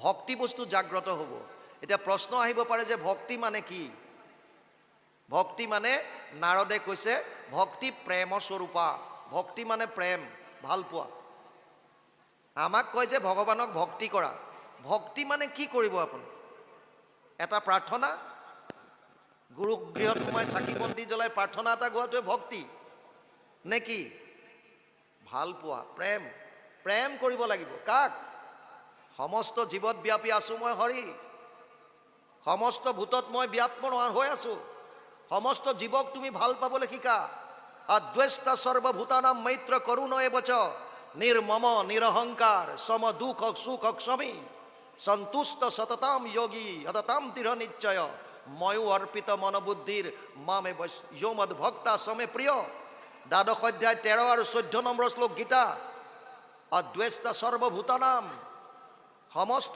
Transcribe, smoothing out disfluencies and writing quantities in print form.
ভক্তি বস্তু জাগ্ৰত হ'ব। এতিয়া প্ৰশ্ন আহিব পাৰে যে ভক্তি মানে কি? ভক্তি মানে নাৰদে কৈছে ভক্তি প্ৰেম স্বৰূপা। ভক্তি মানে প্ৰেম, ভাল পোৱা। আমাক কয় যে ভগৱানক ভক্তি কৰা। ভক্তি মানে কি কৰিব আপুনি? এটা প্ৰাৰ্থনা, গুৰু গৃহত সোমাই চাকি বন্তি জ্বলাই প্ৰাৰ্থনা এটা গোৱাটোৱে ভক্তি নে কি? ভাল পোৱা, প্ৰেম। প্ৰেম কৰিব লাগিব কাক? সমস্ত জীৱত ব্যাপী আছো মই হৰি, সমস্ত ভূতত মই ব্যাপন হৈ আছো। সমস্ত জীৱক তুমি ভাল পাবলৈ শিকা। অদ্বেষ্টা সৰ্বভূতানাম মৈত্ৰ করুণ এবচ নির্মম নিরহংকার সম দুঃখ সুখ ক্ষমী সন্তুষ্ট সততাম যোগী হততাম দৃঢ় নিশ্চয় ময়ো অর্পিত মনোবুদ্ধির মামে যোমদ ভক্তা সমে প্রিয়। দ্বাদশ অধ্যায় 13 আৰু 14 নম্বৰ শ্লোক গীতা। অদ্বেষ্টা সৰ্বভূতানাম, সমস্ত